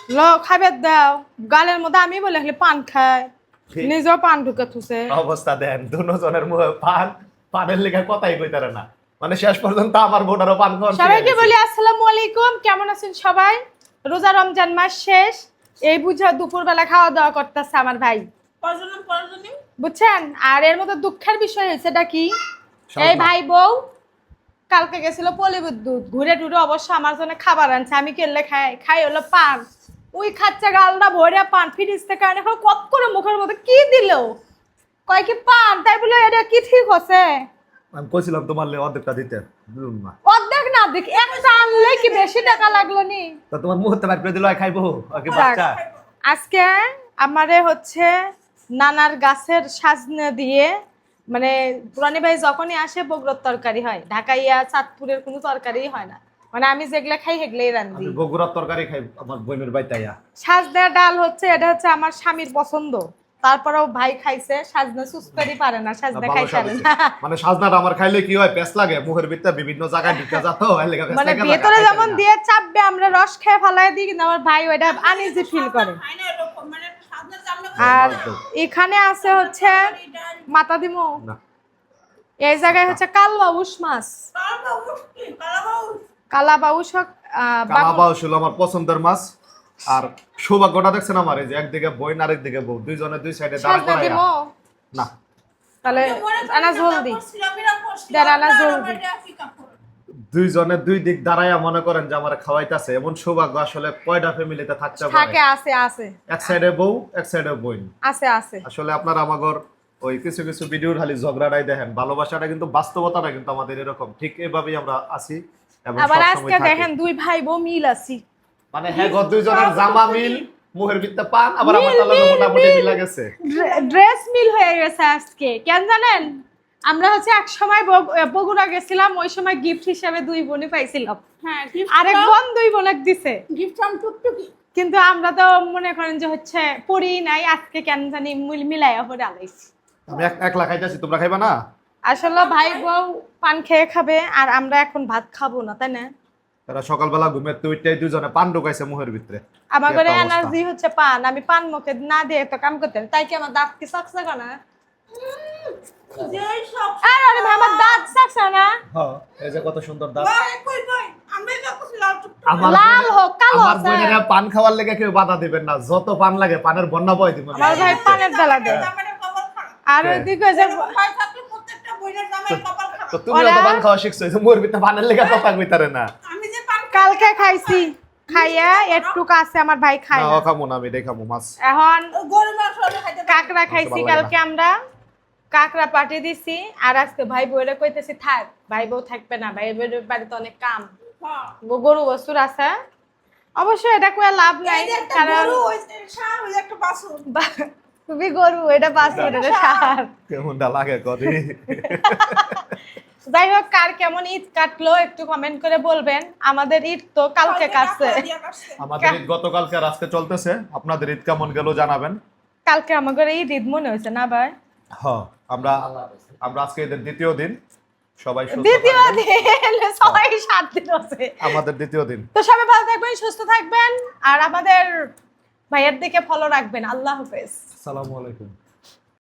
লো খাবে দাও গালের মধ্যে আমি বলে হলে পান খায় নিজেও পান ঢুকে থুছে অবস্থা দেন দুজনের মুখে পানের লেখা কথাই কইতারে না মানে শেষ পর্যন্ত আমার বোনারও পান খাওয়া সবাইকে বলি আসসালামু আলাইকুম কেমন আছেন সবাই রোজা রমজান মাস শেষ এই বুঝা দুপুরবেলা খাওয়া দাওয়া করতেছে আমার ভাই বুঝছেন আর এর মধ্যে দুঃখের বিষয় হয়েছে এটা কি এই ভাই বউ কালকে গেছিল পলিবিদ্যুৎ ঘুরে টুরে অবশ্য আমার জন্য খাবার আনছে আমি কেলে খাই হলো পান ওই খাচ্ছে গালটা ভরে পান ফ্রিজ থেকে আনে কত করে মুখের মধ্যে কি দিল কয় কি পান তাই বলে এটা কি ঠিক হচ্ছে আমি কইছিলাম তোমার অর্ধেকটা দিতে দিলুম না অর্ধেক না দেখ একটা আনলে কি বেশি টাকা লাগলো নি তো তোমার মুহূর্তে বাইর করে দিল খাইবো ওকে বাচ্চা আজকে আমারে হচ্ছে নানার গাছের সাজনে দিয়ে মানে পুরানি ভাই যখনই আসে বগুড়ার তরকারি হয় ঢাকাইয়া চাঁদপুরের কোনো তরকারি হয় না মানে আমি যেগুলা খাই সেগুলাই রান্ধি আমি বগুড়ার তরকারি খাই আমার বোনের বাইতাইয়া সাজনা ডাল হচ্ছে এটা হচ্ছে আমার স্বামীর পছন্দ তারপরেও ভাই খাইছে সাজনা সুস্কারি পারে না সাজনা খাইতে পারে না মানে সাজনাটা আমার খাইলে কি হয় পেস লাগে মুখের ভিতরে বিভিন্ন জায়গায় ঢুকে যাতো এর লাগা মানে ভিতরে যেমন দিয়ে চাপবে আমরা রস খেয়ে ফেলায় দিই কিন্তু আমার ভাই ওইটা আনইজি ফিল করে আর এখানে আছে হচ্ছে মাথা দিমো এই জায়গায় হচ্ছে কালবাউস মাছ কালাবাউস কালাবাউস হলো আমার পছন্দের মাছ আর সৌভাগ্যটা দেখছেন আমার এই যে একদিকে বই আর একদিকে বউ দুইজনে দুই সাইডে দাঁড় করায়া না তাহলে আনা জলদি দাঁড়া আনা জলদি দুইজনে দুই দিক দাঁড়ায়া মনে করেন যে আমার খাওয়াইতাছে এমন সৌভাগ্য আসলে কয়টা ফ্যামিলিতে থাকতে পারে থাকে আছে এক সাইডে বউ এক সাইডে বই আছে আসলে আপনারা আমাগর ওই কিছু কিছু ভিডিওর খালি ঝগড়াটাই দেখেন ভালোবাসাটা কিন্তু বাস্তবতাটা কিন্তু আমাদের এরকম ঠিক এভাবেই আমরা আছি এবং আবার সব আজকে সময় দেখেন দুই ভাই বউ মিল আছি মানে হ্যাঁ গো দুইজনের জামা মিল মুখের ভিতরে পান আবার আমার তালকে মোটামুটি মিল গেছে ড্রেস মিল হয়ে গেছে আজকে কেন জানেন আমরা হচ্ছে এক সময় বগুড়া গেছিলাম ওই সময় গিফট হিসেবে দুই বোনই পাইছিলাম হ্যাঁ আরেক বোন দুই বোনক দিছে গিফট ফ্রম টুকটুকি কিন্তু আমরা তো মনে করেন যে হচ্ছে পড়ি নাই আজকে কেন জানি মিলাইয়া পড়ে আলাইছি আমি একলা খাইতাছি তোমরা খাইবা না আসলে ভাই বউ পান খেয়ে খাবে আর আমরা এখন ভাত খাবো না তাই না তারা সকালবেলা ঘুমের তুইটাই দুজনে পান ঢুকাইছে মুখের ভিতরে আমার ঘরে এনার্জি হচ্ছে পান আমি পান মুখে না দিয়ে তো কাম করতে তাই কি আমার দাঁত কি চকচক না যেই সব আরে আরে ভাই আমার দাঁত চকচক না হ্যাঁ এই যে কত সুন্দর দাঁত কই আমরা তো কইলাম আমার লাল হোক কালো আমার বোনেরা পান খাওয়ার লেগে কেউ বাধা দিবেন না যত পান লাগে পানের বন্যা বয় দিবেন আমার ভাই পানের বেলা দে আমাদের কপাল খারাপ আর ওইদিকে যে ভাই থাকলে প্রত্যেকটা বইয়ের জামাই কপাল খারাপ তো তুমি তো পান খাওয়া শিখছো এই মোর ভিতরে পানের লেগে কথা কইতারে না আমি যে পান কালকে খাইছি খাইয়া একটু কাছে আমার ভাই খায় না না খামু না আমি দেখামু মাছ এখন গরু মাংস হলে খাইতে কাকড়া খাইছি কালকে আমরা কাকড়া পাটি দিছি আর আজকে ভাই বউরে কইতেছি থাক ভাই বউ থাকবে না ভাই বউর বাড়িতে অনেক কাম গরু বস্তুর আছে অবশ্য এটা কয়ে লাভ নাই কারণ গরু ওই সার ওই একটা বাসন তুমি গরু এটা পাঁচশো এটা সার কেমনটা লাগে কদি যাই হোক কার কেমন ঈদ কাটলো একটু কমেন্ট করে বলবেন আমাদের ঈদ তো কালকে কাটছে আমাদের ঈদ গতকালকে আর আজকে চলতেছে আপনাদের ঈদ কেমন গেল জানাবেন কালকে আমাদের ঈদ মনে হয়েছে না ভাই হ্যাঁ আমরা আজকে ঈদের দ্বিতীয় দিন সবাই সুস্থ দ্বিতীয় থাকবেন দিন সবাই 7 দিন আছে আমাদের দ্বিতীয় দিন তো সবাই ভালো থাকবেন সুস্থ থাকবেন আর আমাদের ভাইয়ের দিকে ফলো রাখবেন আল্লাহ হাফেজ আসসালামু আলাইকুম